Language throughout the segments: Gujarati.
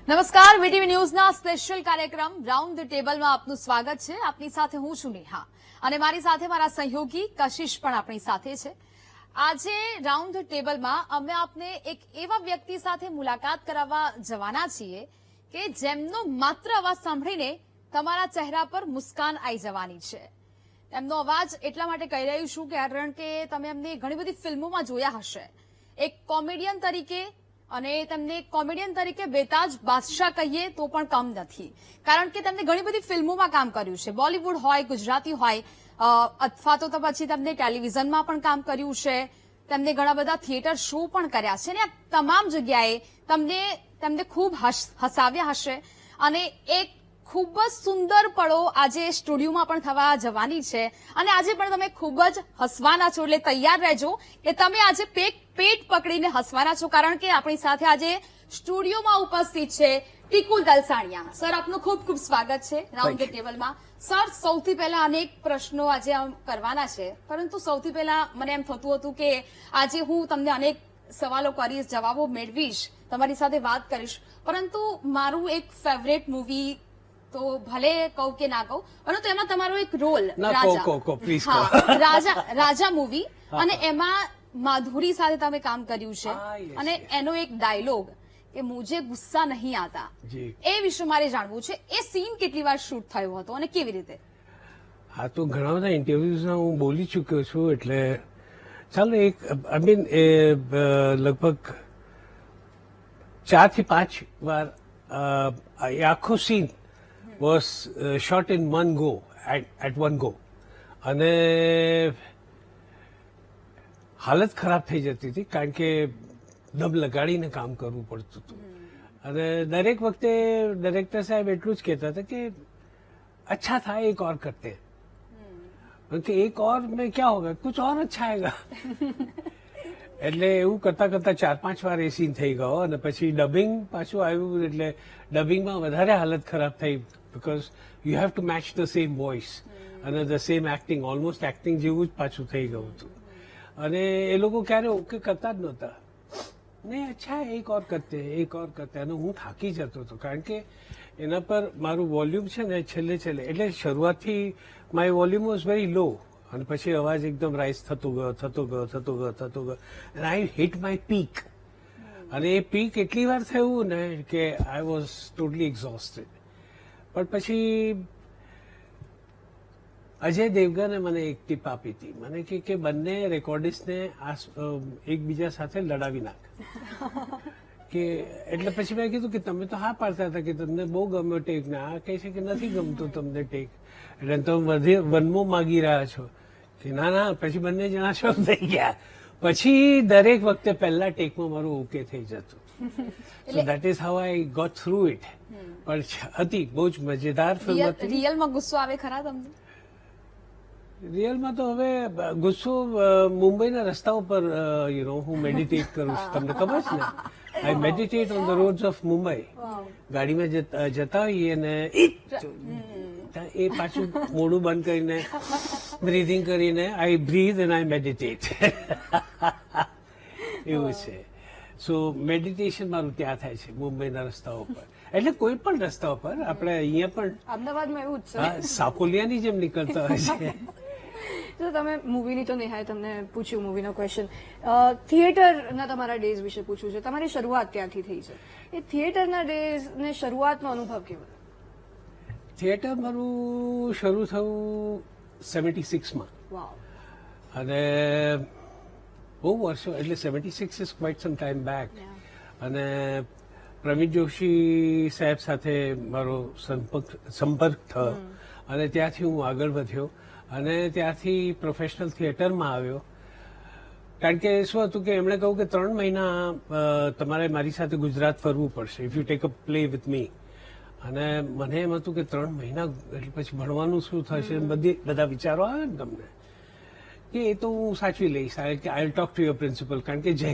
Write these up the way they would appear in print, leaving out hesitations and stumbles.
નમસ્કાર, વીટીવી ન્યૂઝના સ્પેશિયલ કાર્યક્રમ રાઉન્ડ ધ ટેબલમાં આપનું સ્વાગત છે. આપની સાથે હું છું નેહા અને મારી સાથે મારા સહયોગી કશિશ પણ આપણી સાથે છે. આજે રાઉન્ડ ધ ટેબલમાં અમે આપને એક એવા વ્યક્તિ સાથે મુલાકાત કરાવવા જવાના છીએ કે જેમનો માત્ર અવાજ સાંભળીને તમારા ચહેરા પર મુસ્કાન આવી જવાની છે. એમનો અવાજ એટલા માટે કહી રહ્યું છું કારણ કે તમે એમને ઘણી બધી ફિલ્મોમાં જોયા હશે. એક કોમેડિયન તરીકે અને તેમને કોમેડિયન તરીકે બેતાજ બાદશાહ કહીએ તો પણ કમ નથી, કારણ કે તેમને ઘણી બધી ફિલ્મોમાં કામ કર્યું છે. બોલિવૂડ હોય, ગુજરાતી હોય અથવા તો પછી તેમને ટેલિવિઝનમાં પણ કામ કર્યું છે. તેમને ઘણા બધા થિયેટર શો પણ કર્યા છે અને આ તમામ જગ્યાએ તેમને ખૂબ હસાવ્યા હશે. અને એક ખૂબ જ સુંદર પળો આજે સ્ટુડિયોમાં પણ થવા જવાની છે અને આજે પણ તમે ખૂબ જ હસવાના છો, એટલે તૈયાર રહેજો કે તમે આજે પેટ પકડીને હસવાના છો, કારણ કે આપણી સાથે આજે સ્ટુડિયોમાં ઉપસ્થિત છે ટીકુ દલસાણિયા. સર, આપનું ખૂબ ખૂબ સ્વાગત છે રાઉન્ડ ધ ટેબલમાં. સર, સૌથી પહેલા અનેક પ્રશ્નો આજે કરવાના છે, પરંતુ સૌથી પહેલા મને એમ થતું હતું કે આજે હું તમને અનેક સવાલો કરીશ, જવાબો મેળવીશ, તમારી સાથે વાત કરીશ, પરંતુ મારું એક ફેવરેટ મૂવી તો ભલે કહું કે ના કહું, પરંતુ એમાં તમારો એક રોલ રાજા મૂવી, અને એમાં માધુરી સાથે તમે કામ કર્યું છે અને એનો એક ડાયલોગ કે મુझे ગુસ્સા નહીં આતા, એ વિશે મારે જાણવું છે. એ સીન કેટલી વાર શૂટ થયો હતો અને કેવી રીતે? હા, તો ઘણા બધા ઇન્ટરવ્યુઝમાં હું બોલી ચૂક્યો છું, એટલે ચાલો એક લગભગ 4 થી 5 વાર આખો scene was shot in one go, at one go. અને હાલત ખરાબ થઈ જતી હતી, કારણ કે દમ લગાડીને કામ કરવું પડતું હતું. અને દરેક વખતે ડાયરેક્ટર સાહેબ એટલું જ કહેતા હતા કે अच्छा था, एक और करते हैं, कि एक और में क्या होगा, कुछ और अच्छा आएगा. એટલે એવું કરતા કરતા 4-5 વાર એ સીન થઈ ગયો અને પછી ડબિંગ પાછું આવ્યું, એટલે ડબિંગમાં વધારે હાલત ખરાબ થઈ, because you have to match the same voice અને the same acting, almost acting જેવું જ પાછું થઈ ગયું હતું. અને એ લોકો ક્યારે ઓકે કરતા જ નહોતા. નહીં, અચ્છા એક ઓર કરતે, અને હું થાકી જતો હતો, કારણ કે એના પર મારું વોલ્યુમ છે ને છેલ્લે એટલે શરૂઆતથી માય વોલ્યુમ વોઝ વેરી લો, અને પછી અવાજ એકદમ રાઇઝ થતો ગયો અને આઈ હિટ માય પીક. અને એ પીક એટલી વાર થયું ને કે આઈ વોઝ ટોટલી એક્ઝોસ્ટેડ. પણ પછી અજય દેવગને મને એક ટીપ આપી હતી, મને કે બંને રેકોર્ડિસ્ટને એકબીજા સાથે લડાવી નાખ. કે એટલે પછી મેં કીધું કે તમે તો હા પાડતા હતા કે તમને બહુ ગમ્યો ટેક, ને આ કહે છે કે નથી ગમતું તમને ટેક, એટલે તમે વનમો માગી રહ્યા છો. કે ના, પછી બંને જણા શો થઈ ગયા. પછી દરેક વખતે પહેલા ટેકમાં મારું ઓકે થઈ જતું. So that is how I got through it. પણ હતી બહુ જ મજેદાર ફિલ્મ હતી. રિયલમાં ગુસ્સો આવે ખરા તમને? રિયલમાં તો હવે ગુસ્સો મુંબઈના રસ્તા ઉપર હું મેડિટેટ કરું છું, તમને ખબર છે ને, I meditate on the roads of Mumbai. ગાડીમાં જતા હોઈએ ને એ પાછું મોઢું બંધ કરીને બ્રીધિંગ કરીને આઈ બ્રીધ એન્ડ આઈ મેડિટેટ. એવું છે. સો મેડિટેશન મારું ત્યાં થાય છે મુંબઈના રસ્તાઓ પર. એટલે કોઈ પણ રસ્તા પર, આપણે અહીંયા પણ અમદાવાદમાં એવું જ છે, સાપોલિયાની જેમ નીકળતા હોય છે. તો તમે મૂવીની તો નેહાએ તમને પૂછ્યું મૂવીનો ક્વેશ્ચન, થિયેટરના તમારા ડેઝ વિશે પૂછ્યું છે. તમારી શરૂઆત ત્યાંથી થઈ છે. એ થિયેટરના ડેઝ ને શરૂઆતનો અનુભવ કેવો? થિયેટર મારું શરૂ થયું 76માં. અને બહુ વર્ષો, એટલે 76 is quite some time back. અને પ્રવીણ જોશી સાહેબ સાથે મારો સંપર્ક થયો અને ત્યાંથી હું આગળ વધ્યો અને ત્યાંથી પ્રોફેશનલ થિયેટરમાં આવ્યો. કારણ કે શું હતું કે એમણે કહ્યું કે 3 મહિના તમારે મારી સાથે ગુજરાત ફરવું પડશે, if you take a play with me. અને મને એમ હતું કે 3 મહિના એટલે પછી ભણવાનું શું થશે, બધા વિચારો આવે ને તમને, કે એ તો હું સાચવી લઈશ, I talk to your principal. કારણ કે જય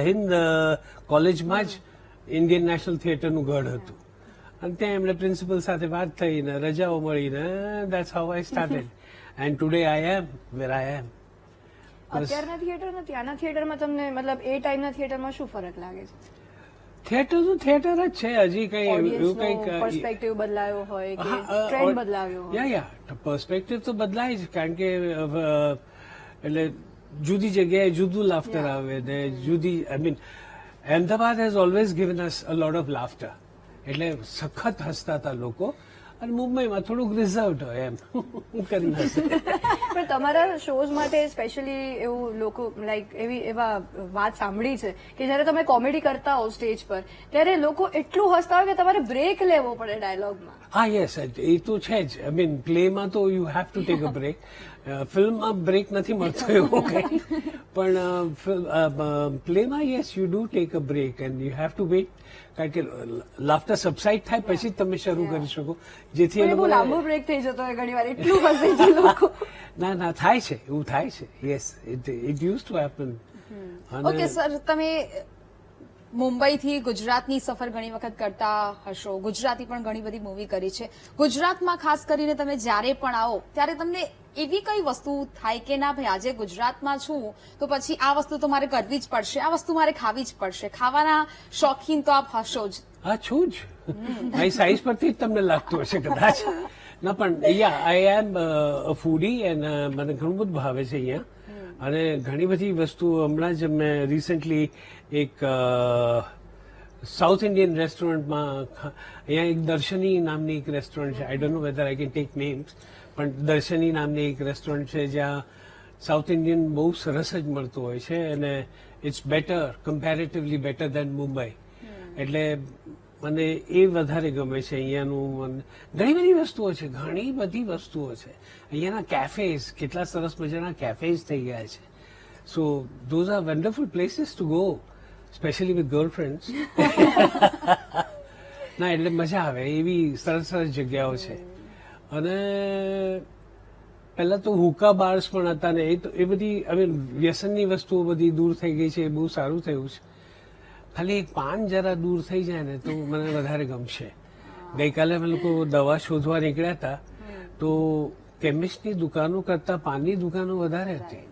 હિન્દ કોલેજમાં જ ઇન્ડિયન નેશનલ થિયેટરનું ગઢ હતું, અને ત્યાં એમણે પ્રિન્સિપલ સાથે વાત થઈને રજાઓ મળીને that's how I started and today I am where I am. અત્યારના થિયેટર ને ત્યાંના થિયેટરમાં તમને, મતલબ એ ટાઈમના થિયેટરમાં શું ફરક લાગે છે? થિયેટર તો થિયેટર જ છે, હજી કઈ એવું કઈ પર્સપેક્ટિવ બદલાયો હોય કે ટ્રેન્ડ બદલાવ્યો હોય? યા પર્સપેક્ટિવ તો બદલાય જ, કારણ કે એટલે જુદી જગ્યાએ જુદું લાફ્ટર આવે ને જુદી, I mean Ahmedabad has always given us a lot of laughter, એટલે સખત હસતા હતા લોકો, અને મુંબઈમાં થોડુંક રિઝર્વડ હોય એમ કરી હશે. પણ તમારા શોઝ માટે સ્પેશિયલી એવું લોકો લાઈક એવા વાત સાંભળી છે કે જયારે તમે કોમેડી કરતા હો સ્ટેજ પર ત્યારે લોકો એટલું હસતા હોય કે તમારે બ્રેક લેવો પડે ડાયલોગમાં. હા યસ, એ તો છે જ. આઈ મીન પ્લેમાં તો you have to take a break. ફિલ્મમાં બ્રેક નથી મળતો એવું કઈ, પણ પ્લેમાં yes you do take a break and you have to wait, કારણ કે લાફ્ટર સબસાઇડ થાય પછી જ તમે શરૂ કરી શકો, જેથી એ બહુ લોકો લાંબો બ્રેક થઈ જતો હોય ઘણી વાર, એટલું હસે છે લોકો. ના થાય છે, એવું થાય છે. Yes, it use to happen. Okay sir, તમે મુંબઈથી ગુજરાતની સફર ઘણી વખત કરતા હશો, ગુજરાતી પણ ઘણી બધી મૂવી કરી છે. ગુજરાતમાં ખાસ કરીને તમે જ્યારે પણ આવો ત્યારે તમને એવી કઈ વસ્તુ થાય કે ના ભાઈ આજે ગુજરાતમાં છું તો પછી આ વસ્તુ તો મારે કરવી જ પડશે, આ વસ્તુ મારે ખાવી જ પડશે? ખાવાના શોખીન તો આપ હશો જ. હા છું જ, મારી સાઈઝ પરથી જ તમને લાગતું હશે કદાચ. ના પણ યા આઈ એમ અ ફૂડી એન્ડ મને ઘણું બધું ભાવે છે અહીંયા, અને ઘણી બધી વસ્તુ હમણાં જ મેં રિસેન્ટલી એક સાઉથ ઇન્ડિયન રેસ્ટોરન્ટમાં, અહીંયા એક દર્શની નામની એક રેસ્ટોરન્ટ છે, I don't know whether I can take names, પણ દર્શની નામની એક રેસ્ટોરન્ટ છે જ્યાં સાઉથ ઇન્ડિયન બહુ સરસ જ મળતું હોય છે, અને it's better, comparatively better than Mumbai. એટલે મને એ વધારે ગમે છે અહીંયાનું. ઘણી બધી વસ્તુઓ છે, ઘણી બધી વસ્તુઓ છે અહીંયાના. કેફેઝ, કેટલા સરસ મજાના કેફેઝ થઈ ગયા છે. So those are wonderful places to go, specially with girlfriends. ના એટલે મજા આવે એવી સરસ સરસ જગ્યાઓ છે. અને પહેલા તો હુકા બાર્સ પણ હતા ને, એ બધી હવે વ્યસનની વસ્તુઓ બધી દૂર થઈ ગઈ છે, એ બહુ સારું થયું છે. ખાલી એક પાન જરા દૂર થઈ જાય ને તો મને વધારે ગમશે. ગઈકાલે અમે લોકો દવા શોધવા નીકળ્યા હતા તો કેમિસ્ટની દુકાનો કરતા પાનની દુકાનો વધારે હતી,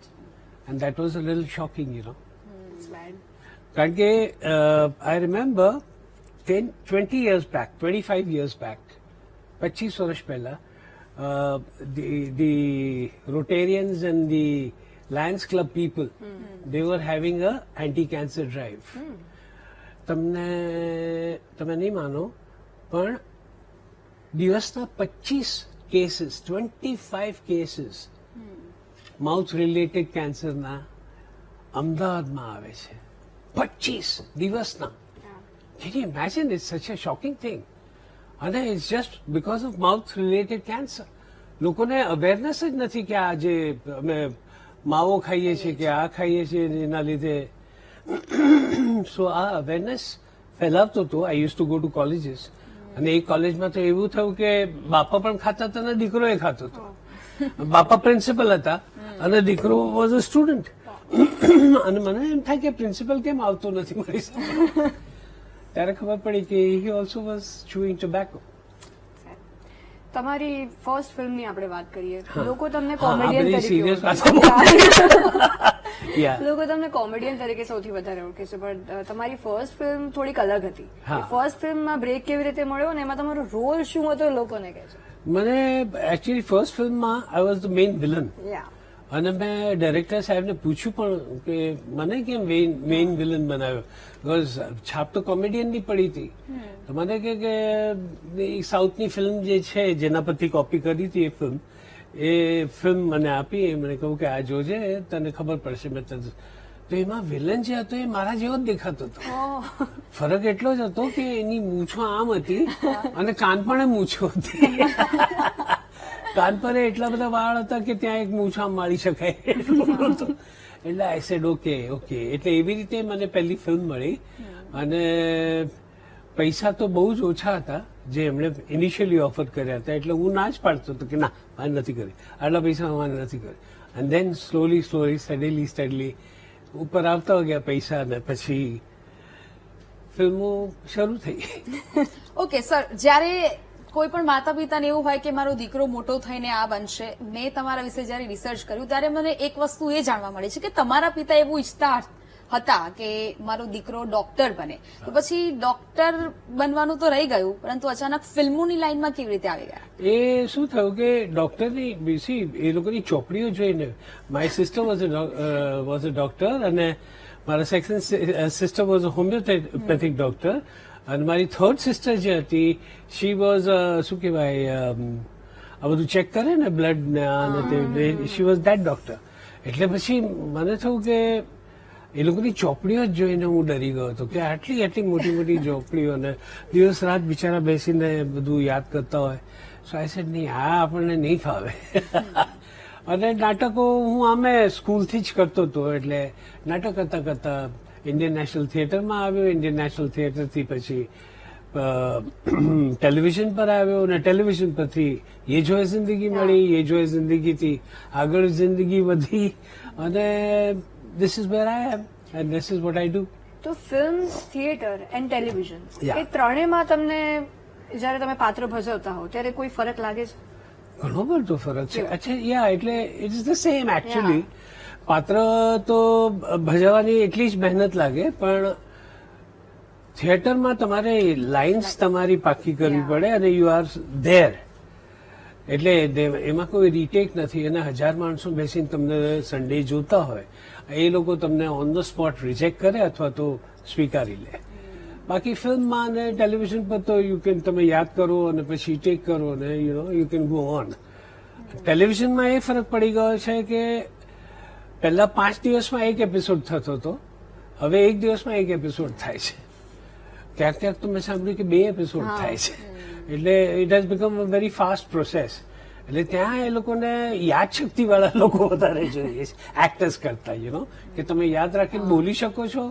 and that was a little shocking, you know. કારણ કે I remember 20 years back, 25 years back, 25 વર્ષ પહેલા the Rotarians and the Lions Club people, they were having a anti-cancer drive. તમે નહીં માનો પણ દિવસના 25 કેસીસ, 25 કેસીસ માઉથ રિલેટેડ કેન્સરના અમદાવાદમાં આવે છે. 25 દિવસના. Can you imagine? It's such a shocking thing. અને it's just because of mouth related cancer. લોકોને અવેરનેસ જ નથી કે આ જે અમે માવો ખાઈએ છીએ કે આ ખાઈએ છીએ એના લીધે. સો આ અવેરનેસ ફેલાવતો હતો. I use to go to colleges, અને એ કોલેજમાં તો એવું થયું કે બાપા પણ ખાતા હતા અને દીકરો એ ખાતો હતો. બાપા પ્રિન્સિપલ હતા અને દીકરો વોઝ અ સ્ટુડન્ટ. અને મને એમ થાય કે પ્રિન્સિપલ કેમ આવતો નથી મારી સાથે. ત્યારે ખબર પડી કે હી ઓલ્સો વોઝ ચુઇંગ ટોબેકો. તમારી ફર્સ્ટ ફિલ્મની આપણે વાત કરીએ. લોકો તમને હા, આ કોમેડિયન બધી serious વાતો. તરીકે Yeah. લોકો તમને કોમેડિયન તરીકે સૌથી વધારે ઓળખે છે, પણ તમારી ફર્સ્ટ ફિલ્મ થોડીક અલગ હતી. હા. ફર્સ્ટ ફિલ્મમાં બ્રેક કેવી રીતે મળ્યો ને એમાં તમારો રોલ શું હતો લોકોને કહે છે? મને એકચ્યુઅલી ફર્સ્ટ ફિલ્મમાં I was the main villain. Yeah અને મેં ડાયરેક્ટર સાહેબને પૂછ્યું પણ કે મને કેમ મેઇન વિલન બનાવ્યો, બિકોઝ છાપ તો કોમેડિયનની પડી હતી. તો મને કે સાઉથની ફિલ્મ જે છે જેના પરથી કોપી કરી હતી એ ફિલ્મ મને આપી. મને કહ્યું કે આ જોજે તને ખબર પડશે. મેં તો એમાં વિલન જે હતો એ મારા જેવો જ દેખાતો હતો. ફરક એટલો જ હતો કે એની મૂછો આમ હતી અને કાન પણ મૂછો હતી. કાન પર એટલા બધા વાળ હતા કે ત્યાં એક મૂછ આમ મારી શકાય. એટલે આઈ સેડ ઓકે. એટલે એવી રીતે મને પહેલી ફિલ્મ મળી. અને પૈસા તો બહુ જ ઓછા હતા જે એમણે ઇનિશિયલી ઓફર કર્યા હતા. એટલે હું ના જ પાડતો હતો કે ના મારે નથી કરી, આટલા પૈસા મારે નથી કરી. એન્ડ ધેન સ્લોલી સ્ટડીલી ઉપર આવતા ગયા પૈસા, અને પછી ફિલ્મો શરૂ થઈ. ઓકે સર, જ્યારે કોઈ પણ માતા પિતાને એવું હોય કે મારો દીકરો મોટો થઈને આ બનશે, મેં તમારા વિશે જ્યારે રિસર્ચ કર્યું ત્યારે મને એક વસ્તુ એ જાણવા મળી છે કે તમારા પિતા એવું ઈચ્છતા હતા કે મારો દીકરો ડોક્ટર બને, તો પછી ડોક્ટર બનવાનું તો રહી ગયું, પરંતુ અચાનક ફિલ્મોની લાઈનમાં કેવી રીતે આવી ગયા? એ શું થયું કે ડોક્ટરની બીસી એ લોકોની ચોપડીઓ જોઈને, my sister was a doctor અને મારા second sister was a homeopathic doctor અને મારી થર્ડ સિસ્ટર જે હતી શી વોઝ શું કહેવાય આ બધું ચેક કરે ને બ્લડ ને આ ને તે, શી વોઝ ધેટ ડોક્ટર. એટલે પછી મને થયું કે એ લોકોની ચોપડીઓ જ જોઈને હું ડરી ગયો હતો કે આટલી મોટી મોટી ચોપડીઓ ને દિવસ રાત બિચારા બેસીને બધું યાદ કરતા હોય. સો આઈ સેડ નહીં, આ આપણને નહીં ફાવે. અને નાટકો હું આમે સ્કૂલથી જ કરતો હતો, એટલે નાટક કરતા કરતા ઇન્ડિયન નેશનલ થિયેટરમાં આવ્યો, ઇન્ડિયન નેશનલ થિયેટરથી પછી ટેલિવિઝન પર આવ્યો અને ટેલિવિઝન પરથી યે જો હૈ જિંદગી મળી, યે જો હૈ જિંદગીથી આગળ જિંદગી વધી અને this is where I am and this is what I do. તો film, theatre and television Yeah. એ ત્રણેયમાં તમને જયારે તમે પાત્ર ભજવતા હો ત્યારે કોઈ ફરક લાગે છે? ઘણો બધો ફરક છે. અચ્છા, યા એટલે it is the same actually. પાત્ર તો ભજવવાની એટલી જ મહેનત લાગે, પણ થિયેટરમાં તમારે લાઇન્સ તમારી પાકી કરવી પડે અને યુ આર ધેર. એટલે એમાં કોઈ રીટેક નથી અને 1000 માણસો બેસીને તમને સન્ડે જોતા હોય, એ લોકો તમને ઓન ધ સ્પોટ રિજેક્ટ કરે અથવા તો સ્વીકારી લે. બાકી ફિલ્મમાં અને ટેલિવિઝન પર તો યુ કેન તમે યાદ કરો અને પછી ટેક કરો અને યુ કેન ગો ઓન. ટેલિવિઝનમાં એ ફરક પડી ગયો છે કે પહેલા 5 દિવસમાં એક એપિસોડ થતો હતો, હવે એક દિવસમાં એક એપિસોડ થાય છે. ક્યાંક ક્યાંક તો મેં સાંભળ્યું કે 2 એપિસોડ થાય છે. એટલે it has become a very fast process. એટલે ત્યાં એ લોકોને યાદશક્તિ વાળા લોકો વધારે જોઈએ એક્ટર્સ કરતા, કે તમે યાદ રાખીને બોલી શકો છો,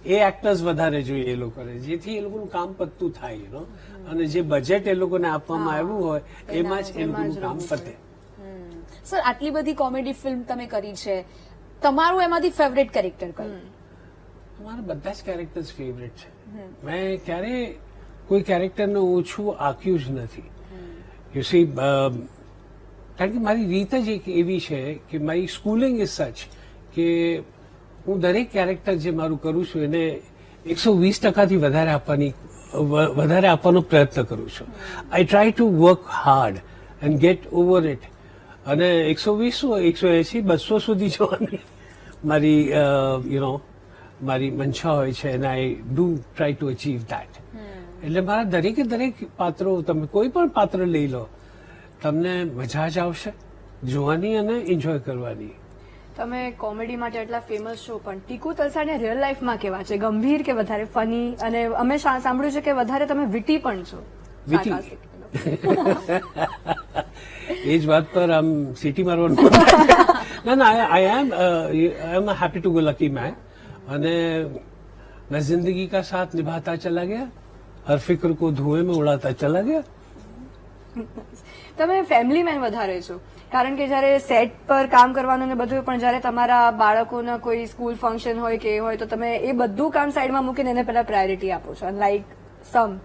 એ એક્ટર્સ વધારે જોઈએ એ લોકોને, જેથી એ લોકોનું કામ પતતું થાય, અને જે બજેટ એ લોકોને આપવામાં આવ્યું હોય એમાં જ એ લોકોનું કામ પતે. સર, આટલી બધી કોમેડી ફિલ્મ તમે કરી છે, તમારું એમાંથી ફેવરેટ કેરેક્ટર કયું? મારા બધા જ કેરેક્ટર્સ ફેવરેટ છે. મેં ક્યારે કોઈ કેરેક્ટરને ઓછું આંક્યું જ નથી. યુ સી, કારણ કે મારી રીત જ એક એવી છે કે મારી સ્કૂલિંગ ઇઝ સચ કે હું દરેક કેરેક્ટર જે મારું કરું છું એને 120%થી વધારે આપવાનો પ્રયત્ન કરું છું. આઈ try to work hard and gate over it. અને 120 180 200 સુધી જવાની મારી મારી મંશા હોય છે અને I do try to achieve that. એટલે મારા દરેકે દરેક પાત્રો, તમે કોઈ પણ પાત્ર લઈ લો, તમને મજા જ આવશે જોવાની અને એન્જોય કરવાની. તમે કોમેડી માટે એટલા ફેમસ છો, પણ ટીકુ તલસાણે રિયલ લાઈફમાં કેવા છે? ગંભીર કે વધારે ફની? અને અમે સાંભળ્યું છે કે વધારે તમે વિટી પણ છો. વિટી? એ જ વાત પર આમ સીટી મારવાનું. ના, I am happy to go lucky man. અને मैं जिंदगी का साथ निभाता चला गया, हर फिक्र को धुएं में उड़ाता चला गया. તમે ફેમિલી મેન વધારે છો, કારણ કે જયારે સેટ પર કામ કરવાનું ને બધું, પણ જયારે તમારા બાળકોના કોઈ સ્કૂલ ફંક્શન હોય કે હોય તો તમે એ બધું કામ સાઈડમાં મૂકીને એને પહેલા પ્રાયોરિટી આપો છો, લાઈક સમ.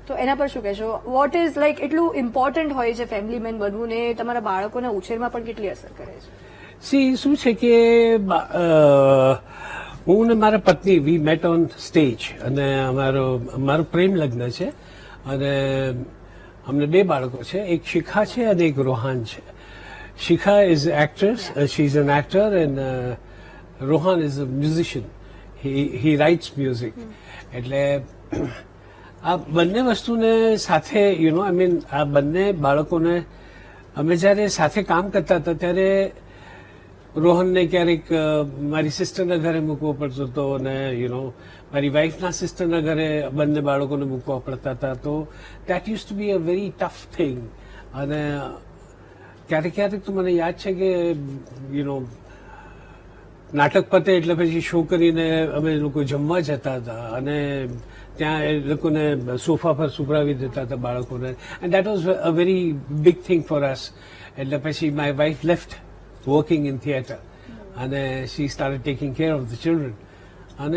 તો એના પર શું કહેશો? વોટ ઇઝ લાઈક એટલું ઇમ્પોર્ટન્ટ હોય છે ફેમિલી મેન બનવું, ને તમારા બાળકોના ઉછેરમાં પણ કેટલી અસર કરે છે? સી શું છે કે હું ને મારા પત્ની વી મેટ ઓન સ્ટેજ અને અમારો પ્રેમ લગ્ન છે અને અમને 2 બાળકો છે, એક શિખા છે અને એક રોહાન છે. Shikha is actress, she is an actor and Rohan is a musician, he writes music. એટલે આ બંને વસ્તુને સાથે આ બંને બાળકોને અમે જ્યારે સાથે કામ કરતા હતા ત્યારે રોહનને ક્યારેક મારી સિસ્ટરના ઘરે મૂકવો પડતો હતો અને મારી વાઇફના સિસ્ટરના ઘરે બંને બાળકોને મૂકવા પડતા હતા. તો that use to be a very tough thing. અને ક્યારેક ક્યારેક તો મને યાદ છે કે નાટક પતે એટલે પછી શો કરીને અમે લોકો જમવા જતા હતા અને ત્યાં એ લોકોને સોફા પર સુવડાવી દેતા હતા બાળકોને. And that was a very big thing for us. એટલે પછી my wife left working in theatre and she started taking care of the children, and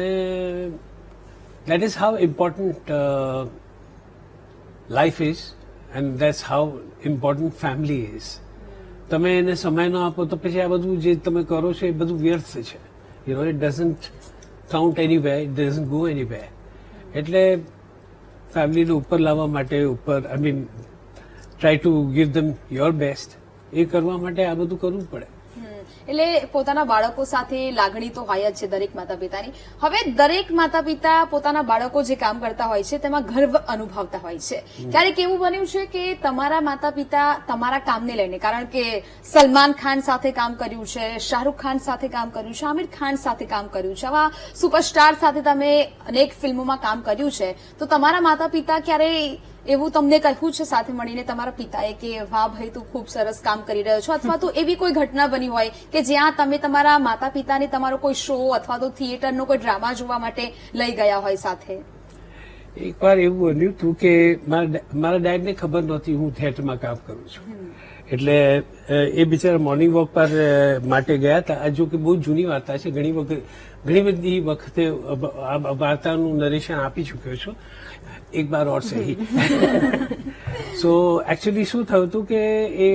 that is how important life is and that's how important family is. તમે એને સમય ન આપો તો પછી આ બધું જે તમે કરો છો એ બધું વ્યર્થ છે. It doesn't count anywhere, it doesn't go anywhere. એટલે ફેમિલીને ઉપર લાવવા માટે I mean try to give them your best, એ કરવા માટે આ બધું કરવું પડે. એટલે પોતાના બાળકો સાથે લાગણી તો હોય જ છે દરેક માતા પિતાની. હવે દરેક માતા પિતા પોતાના બાળકો જે કામ કરતા હોય છે તેમાં ગર્વ અનુભવતા હોય છે. ક્યારેક એવું બન્યું છે કે તમારા માતા પિતા તમારા કામને લઈને, કારણ કે સલમાન ખાન સાથે કામ કર્યું છે, શાહરૂખ ખાન સાથે કામ કર્યું છે, આમિર ખાન સાથે કામ કર્યું છે, આવા સુપરસ્ટાર સાથે તમે અનેક ફિલ્મોમાં કામ કર્યું છે, તો તમારા માતા પિતા ક્યારેય એવું તમને કહ્યું છે સાથે મળીને તમારા પિતાએ કે વાહ ભાઈ તું ખૂબ સરસ કામ કરી રહ્યો છો, અથવા તો એવી કોઈ ઘટના બની હોય કે જ્યાં તમે તમારા માતા પિતાને તમારો કોઈ શો અથવા તો થિયેટરનો કોઈ ડ્રામા જોવા માટે લઈ ગયા હોય સાથે? એકવાર એવું બન્યું હતું કે મારા ડેડને ખબર નહોતી હું થિયેટરમાં કામ કરું છું. એટલે એ બિચારા મોર્નિંગ વોક પર માટે ગયા હતા. આ જો કે બહુ જૂની વાર્તા છે, ઘણી બધી વખતે આ વાર્તાનું નરેશન આપી ચૂક્યો છું, એક બાર ઓર સહી. સો એકચ્યુઅલી શું થયું હતું કે એ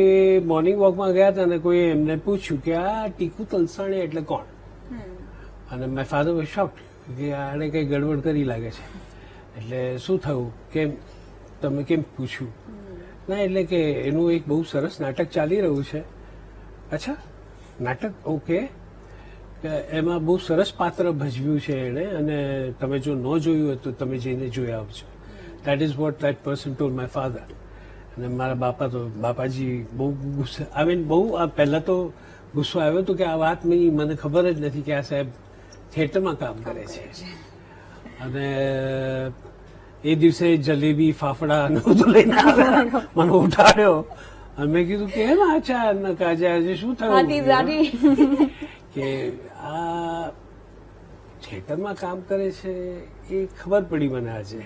મોર્નિંગ વોકમાં ગયા હતા અને કોઈ એમને પૂછ્યું કે આ ટીકુ તલસાણી એટલે કોણ? અને માય ફાધર વોઝ શોક્ડ કે આને કંઈ ગડબડ કરી લાગે છે. એટલે શું થયું કે તમે કેમ પૂછ્યું? ના એટલે કે એનું એક બહુ સરસ નાટક ચાલી રહ્યું છે. અચ્છા, નાટક? ઓકે. એમાં બહુ સરસ પાત્ર ભજવ્યું છે એણે, અને તમે જો ન જોયું હોય તો તમે જઈને જોઈ આવજો. That is what that person told my father. અને મારા બાપાજી બહુ ગુસ્સે, આઈ મીન બહુ પહેલા તો ગુસ્સો આવ્યો હતો કે આ વાત મને ખબર જ નથી કે આ સાહેબ થિયેટરમાં કામ કરે છે. અને એ દિવસે જલેબી ફાફડા અને બધું લઈને આવ્યા, મને ઉઠાડ્યો અને મેં કીધું કે એમ અચાનક આજે શું થયું કે આ થિયેટરમાં કામ કરે છે એ ખબર પડી મને આજે.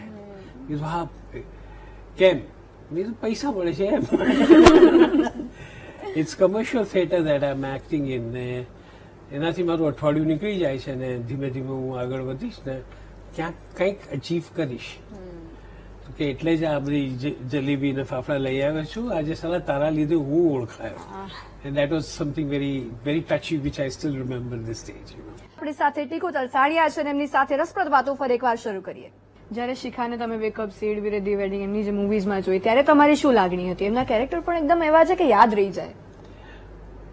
કીધું હા, કેમ? મેં પૈસા મળે છે એમ. It's commercial theatre that I am acting in. ને એનાથી મારું અઠવાડિયું નીકળી જાય છે ને ધીમે ધીમે હું આગળ વધીશ ને ક્યાંક કંઈક અચીવ કરીશ. કે એટલે જ આ બધી જલેબી ને ફાફડા લઈ આવ્યો છું. આજે સાલા તારા લીધે હું ઓળખાયો. And that was something very, very touchy, which I still remember this stage. આપણી સાથે ટીકુ તલસાણીયા છે અને એમની સાથે રસપ્રદ વાતો ફરી એકવાર શરૂ કરીએ. જ્યારે શિખાને તમે વેકઅપ સીડ વિરેદી વેડિંગ એમની જે મૂવીઝમાં જોઈ ત્યારે તમારી શું લાગણી હતી? એમના કેરેક્ટર પણ એકદમ એવા છે કે યાદ રહી જાય.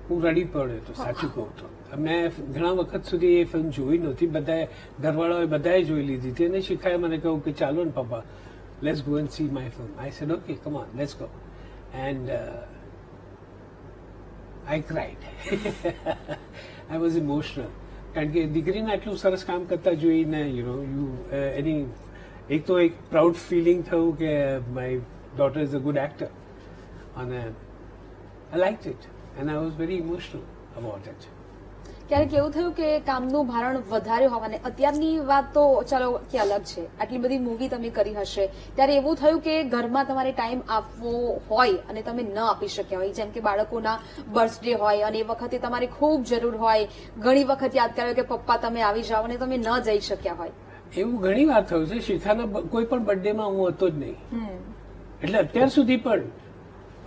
હું રડી પડ્યો તો, સાચું કહું તો. મેં ઘણા વખત સુધી એ ફિલ્મ જોઈ નહોતી. બધાએ ઘરવાળાઓએ બધાએ જોઈ લીધી હતી અને શિખાએ મને કહ્યું કે ચાલો ને પપ્પા, let's go and see my film. I said, okay, come on, let's go. And I cried. I was emotional. કારણ કે દીકરીને આટલું સરસ કામ કરતા જોઈને એની એક તો એક પ્રાઉડ ફિલિંગ થયું કે my daughter is a good actor, and I liked it and I was very emotional about it. ક્યારેક એવું થયું કે કામનું ભારણ વધારે હોવાને, અત્યારની વાત તો ચાલો કે અલગ છે, આટલી બધી મૂવી તમે કરી હશે, ત્યારે એવું થયું કે ઘરમાં તમારે ટાઈમ આપવો હોય અને તમે ન આપી શક્યા હોય, જેમ કે બાળકોના બર્થડે હોય અને એ વખતે તમારે ખૂબ જરૂર હોય, ઘણી વખત યાદ કર્યો કે પપ્પા તમે આવી જાઓ અને તમે ન જઈ શક્યા હોય? એવું ઘણી વાર થયું છે. શિખાના કોઈ પણ બર્થડેમાં હું હતો જ નહીં. એટલે અત્યાર સુધી પણ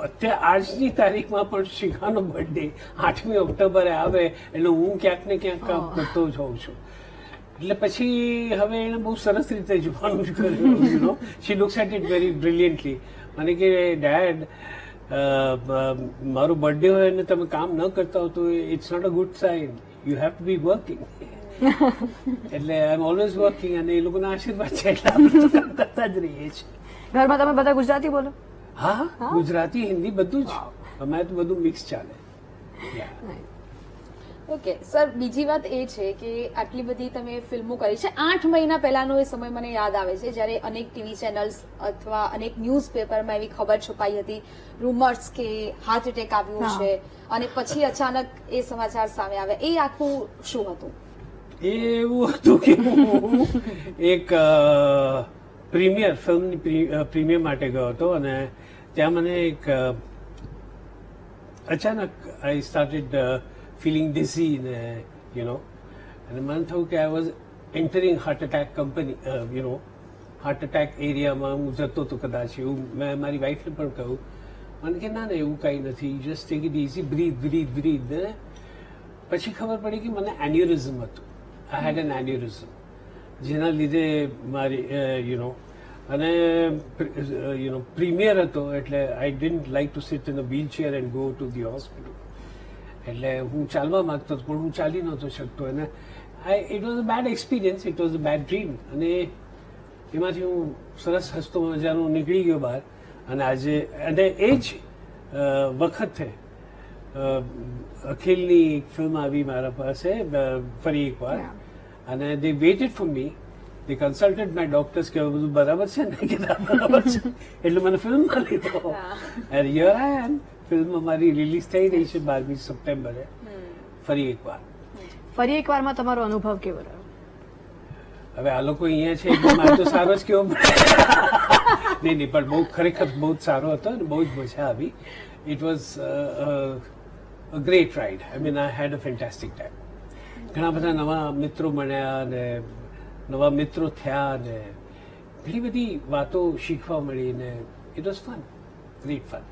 આજની તારીખમાં પણ શિખાનો બર્થડે 8મી ઓક્ટોબરે આવે એટલે હું ક્યાંક ને ક્યાંક કામ કરતો જ હોઉં છું. એટલે પછી હવે એને બહુ સરસ રીતે જોવાનું જ કર્યું. શી લુક્સ એટ ઇટ વેરી બ્રિલિયન્ટલી. મને કે ડેડ, મારો બર્થડે હોય અને તમે કામ ન કરતા હો તો it's not a good sign. You have to be working. એટલે આઈ એમ ઓલવેઝ વર્કિંગ અને એ લોકોના આશીર્વાદ છે એટલે આપણે કામ કરતા જ રહીએ છીએ. ઘરમાં તમે બધા ગુજરાતી બોલો? હા, ગુજરાતી હિન્દી બધું જ. અમારે તો બધું મિક્સ ચાલે. ઓકે સર, બીજી વાત એ છે કે આટલી બધી તમે ફિલ્મો કરી છે. 8 મહિના પહેલાનો એ સમય મને યાદ આવે છે જ્યારે અનેક ટીવી ચેનલ્સ અથવા અનેક ન્યૂઝપેપરમાં એવી ખબર છુપાઈ હતી, રૂમર્સ કે હાર્ટ એટેક આવ્યો છે, અને પછી અચાનક એ સમાચાર સામે આવ્યા. એ આખું શું હતું? એ એવું હતું કે હું એક પ્રીમિયર ફિલ્મની પ્રીમિયર માટે ગયો હતો અને ત્યાં મને એક અચાનક આઈ સ્ટાર્ટેડ ફીલિંગ ડિઝી ને અને મને થયું કે I was entering heart attack company, heart attack એરિયામાં હું જતો હતો કદાચ. એવું મેં મારી વાઈફને પણ કહ્યું. મને કે ના એવું કંઈ નથી, just take it easy, breathe breathe breathe. પછી ખબર પડી કે મને એન્યુરિઝમ હતું આઈ હેડ એન એન્યુરિઝમ, જેના લીધે મારી અને પ્રીમિયર હતો એટલે આઈ didn't like to seat in a wheel chair and go to the hospital. એટલે હું ચાલવા માંગતો હતો પણ હું ચાલી નહોતો શકતો અને it was a bad experience, it was a bad dream. અને એમાંથી હું સરસ હસતો મજાનો નીકળી ગયો બહાર. અને આજે અને એ જ વખતે અખિલની એક ફિલ્મ આવી મારા પાસે ફરી એકવાર, અને they waited for me, they consulted my doctors કે બધું બરાબર છે ને, કે બરાબર છે, એટલે મને ફિલ્મમાં લીધો. And here I am. ફિલ્મ અમારી રિલીઝ થઈ રહી છે 12મી સપ્ટેમ્બરે ફરી એકવાર. ફરી એકવારમાં તમારો અનુભવ કેવો રહ્યો? હવે આ લોકો અહીંયા છે એટલે મારે તો સારો જ કેવો પડે. નહીં પણ બહુ ખરેખર બહુ જ સારો હતો અને બહુ જ મજા આવી. It was a great ride. I mean I had a fantastic time. ઘણા બધા નવા મિત્રો મળ્યા અને નવા મિત્રો થયા અને ઘણી બધી વાતો શીખવા મળી ને it was fun, great fun.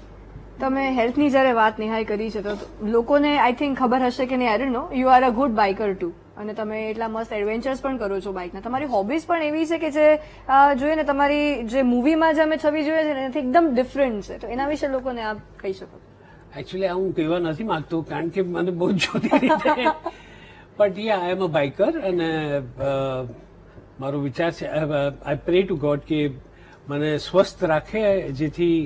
તમે હેલ્થની જયારે વાત નિહાય કરી છે તો લોકોને આઈ થિંક ખબર હશે કે નહીં, I don't know, you are a good biker too, અને તમે એટલા મસ્ત એડવેન્ચર્સ પણ કરો છો બાઇકના. તમારી હોબીઝ પણ એવી છે કે જે જોઈએ ને તમારી જે મૂવીમાં જે અમે છબી જોઈએ છે ને એનાથી એકદમ ડિફરન્ટ છે, તો એના વિશે લોકોને આપ કહી શકો? એકચ્યુઅલી આ હું કહેવા નથી માંગતો કારણ કે મને બહુ જ જોતી રીતે, but yeah I M a biker. અને મારો વિચાર છે, આઈ પ્રે ટુ ગોડ કે મને સ્વસ્થ રાખે જેથી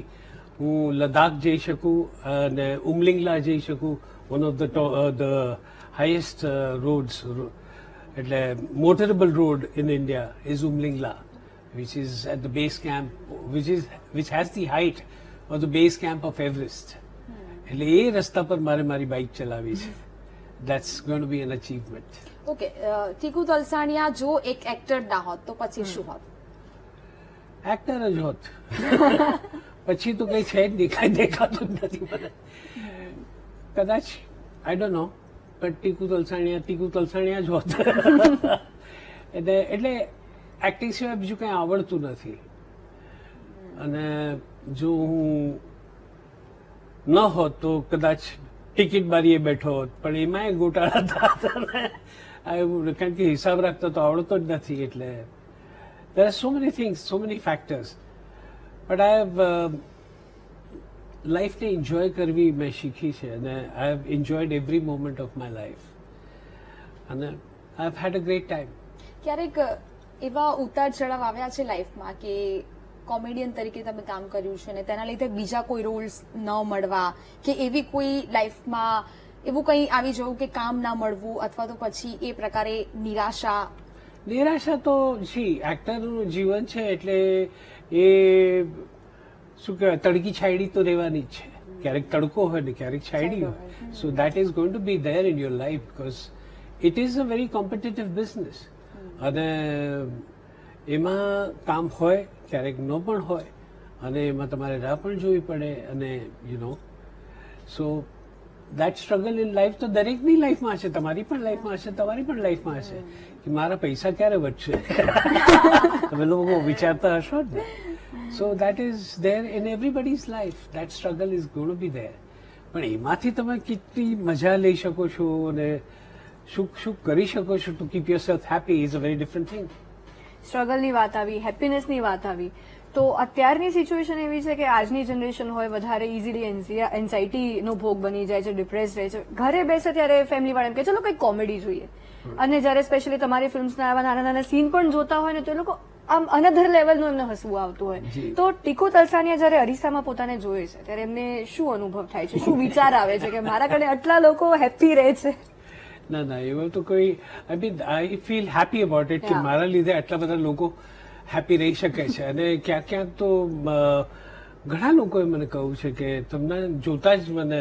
હું લદ્દાખ જઈ શકું અને ઉમલિંગલા જઈ શકું. One of the highest roads, એટલે motorable road in India is Umlingla, which is at the base camp, which has the height of the base camp of Everest. એટલે એ રસ્તા પર મારે મારી બાઇક ચલાવી છે. That's going to be an achievement. Okay, Tiku Talsania જો એક એક્ટર ના હોત તો પછી શું હોત? એક્ટર જ હોત. પછી તો કઈ છે જ નહીં, કઈ દેખાતું જ નથી મને. કદાચ આઈ ડોન્ટ નો, પણ ટીકુ તલસાણિયા જ હોત. એટલે એક્ટિંગ સિવાય બીજું કઈ આવડતું નથી. અને જો હું ન હોત તો કદાચ ટિકિટ બારીએ બેઠો હોત, પણ એમાંય ગોટાળા હતા કારણ કે હિસાબ રાખતો તો આવડતો જ નથી. એટલે there are so many things, so many factors. But I have લાઈફને એન્જોય કરવી મેં શીખી છે અને I have enjoyed every moment of my life અને I have had a great time. ક્યારેક એવા ઉતાર ચઢાવ આવ્યા છે લાઈફમાં કે કોમેડિયન તરીકે તમે કામ કર્યું છે અને તેના લીધે બીજા કોઈ રોલ્સ ન મળવા કે એવી કોઈ લાઈફમાં એવું કંઈ આવી જવું કે કામ ના મળવું અથવા તો પછી એ પ્રકારે નિરાશા તો જી એક્ટરનું જીવન છે એટલે એ શું કહેવાય, તડકી છાયડી તો રહેવાની જ છે. ક્યારેક તડકો હોય ને ક્યારેક છાયડી હોય. So that is going to be there in your life because it is a very competitive business. અને એમાં કામ હોય ક્યારેક ન પણ હોય અને એમાં તમારે રાહ પણ જોવી પડે અને so that struggle in life તો દરેકની લાઈફમાં હશે, તમારી પણ લાઈફમાં હશે, તમારી પણ લાઈફમાં હશે કે મારા પૈસા ક્યારે વધશે. તમે લોકો વિચારતા હશો જ ને. So that is there in everybody's life, that struggle is going to be there. પણ એમાંથી તમે કેટલી મજા લઈ શકો છો અને શું શું કરી શકો છો to keep yourself happy is a very different thing. સ્ટ્રગલની વાત આવી, હેપીનેસની વાત આવી, તો અત્યારની સિચ્યુએશન એવી છે કે આજની જનરેશન હોય વધારે ઇઝીલી એન્ઝાઇટીનો ભોગ બની જાય છે, ડિપ્રેસ રહે છે. ઘરે બેસે ત્યારે ફેમિલી વાળા એમ કે ચલો કંઈક કોમેડી જોઈએ, અને જ્યારે સ્પેશિયલી તમારી ફિલ્મ્સના આવા નાના નાના સીન પણ જોતા હોય ને તો એ લોકો આમ અનધર લેવલનું એમને હસવું આવતું હોય. તો ટીકુ તલસાણિયા જ્યારે અરીસામાં પોતાને જોયે છે ત્યારે એમને શું અનુભવ થાય છે, શું વિચાર આવે છે કે મારા કને આટલા લોકો હેપી રહે છે? ના એવું તો કોઈ I feel happy about it કે મારા લીધે આટલા બધા લોકો હેપી રહી શકે છે. અને ક્યાંક ક્યાંક તો ઘણા લોકોએ મને કહ્યું છે કે તમને જોતા જ મને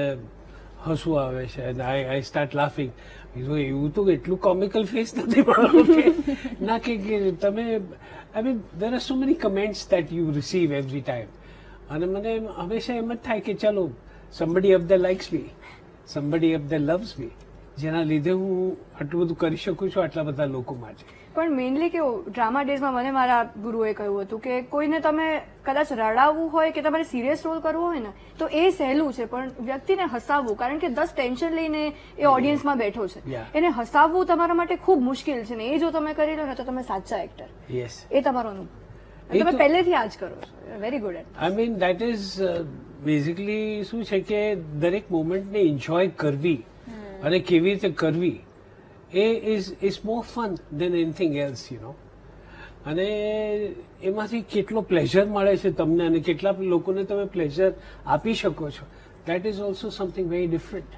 હસવું આવે છે અને આઈ સ્ટાર્ટ લાફિંગ. એવું તો એટલું કોમિકલ ફેસ નથી મારું કે ના કે તમે I mean there are so many comments that you receive every time. અને મને હંમેશા એમ જ થાય કે ચલો somebody up there likes me, somebody up there loves me. જેના લીધે હું આટલું બધું કરી શકું છું આટલા બધા લોકો માટે. પણ મેઇનલી કેવું ડ્રામા ડેઝમાં મને મારા ગુરુએ કહ્યું હતું કે કોઈને તમે કદાચ રડાવવું હોય કે તમારે સિરિયસ રોલ કરવો હોય ને તો એ સહેલું છે, પણ વ્યક્તિને હસાવવું, કારણ કે 10 ટેન્શન લઈને એ ઓડિયન્સમાં બેઠો છે, Yeah. એને હસાવવું તમારા માટે ખૂબ મુશ્કેલ છે ને એ જો તમે કરી લો ને તો તમે સાચા એક્ટર. યસ, એ તમારો અનુભવ. એ તમે તો- પહેલેથી આ જ કરો છો. Very good at. I mean that is basically શું છે કે દરેક મોમેન્ટને એન્જોય કરવી અને કેવી રીતે કરવી એ is more fun than anything else, you know. અને એમાંથી કેટલો પ્લેઝર મળે છે તમને અને કેટલા લોકોને તમે પ્લેઝર આપી શકો છો, that is also something very different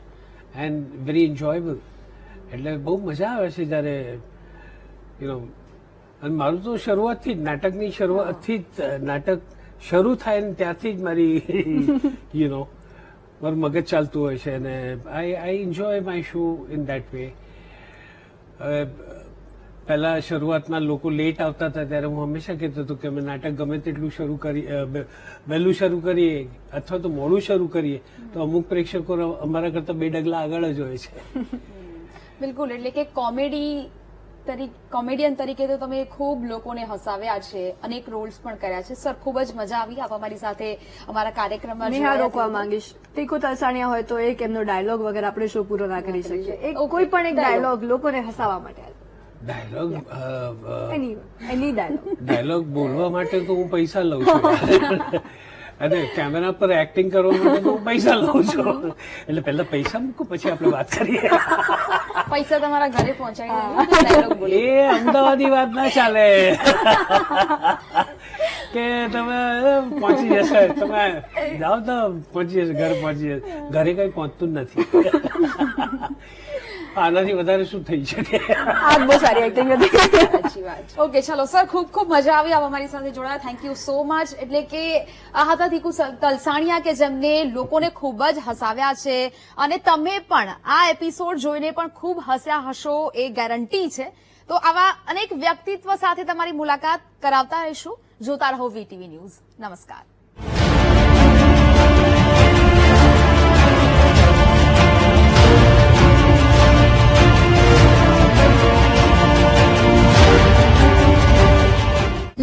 and very enjoyable. એટલે બહુ મજા આવે છે જ્યારે યુ નો. અને મારું તો શરૂઆતથી જ નાટકની શરૂઆતથી જ નાટક શરૂ થાય ને ત્યાંથી જ મારી યુ નો મારું મગજ ચાલતું હોય છે અને I enjoy my show in that way. પહેલા શરૂઆતમાં લોકો લેટ આવતા હતા ત્યારે હું હંમેશા કહેતો હતો કે અમે નાટક ગમે તેટલું શરૂ વહેલું શરૂ કરીએ અથવા તો મોડું શરૂ કરીએ તો અમુક પ્રેક્ષકો અમારા કરતા 2 ડગલા આગળ જ હોય છે. બિલકુલ, એટલે કે કોમેડિયન તરીકે તો તમે ખૂબ લોકોને હસાવ્યા છે, અનેક રોલ્સ પણ કર્યા છે. સર, ખૂબ જ મજા આવી આપ અમારી સાથે અમારા કાર્યક્રમમાં નેહા જોડાયા. રોકવા માંગીશ. તીખું તલસાણિયા હોય તો એક એમનો ડાયલોગ વગર આપણે શો પૂરો ના કરી શકીએ. એક કોઈ પણ એક ડાયલોગ લોકોને હસાવવા માટે. ડાયલોગ એની ડાયલોગ. ડાયલોગ બોલવા માટે તો હું પૈસા લઉં છું અને કેમેરા પર એક્ટિંગ કરવા માટે તો હું પૈસા લઉં છું. એટલે પહેલા પૈસા મૂકો પછી આપણે વાત કરીએ. પૈસા તમારા ઘરે પહોંચાડી ડાયલોગ બોલો. એ અમદાવાદી વાત ના ચાલે કે તમે પહોંચી જશે, તમે જાઓ તો પહોંચી જશે, ઘર પહોંચી જશે. ઘરે કઈ પહોંચતું જ નથી. આનાથી વધારે શું થઈ શકે. આ બહુ સારી એક્ટિંગ હતી. સાચી વાત. ઓકે, ચલો સર, ખૂબ ખૂબ મજા આવી આપ અમારી સાથે જોડાયા. Thank you so much. એટલે કે આ હતા તીકુ તલસાણિયા કે જેમને લોકોને ખૂબ જ હસાવ્યા છે અને તમે પણ આ એપિસોડ જોઈને પણ ખૂબ હસ્યા હશો એ ગેરંટી છે. તો આવા અનેક વ્યક્તિત્વ સાથે તમારી મુલાકાત કરાવતા રહીશું. જોતા રહો વીટીવી ન્યૂઝ. નમસ્કાર.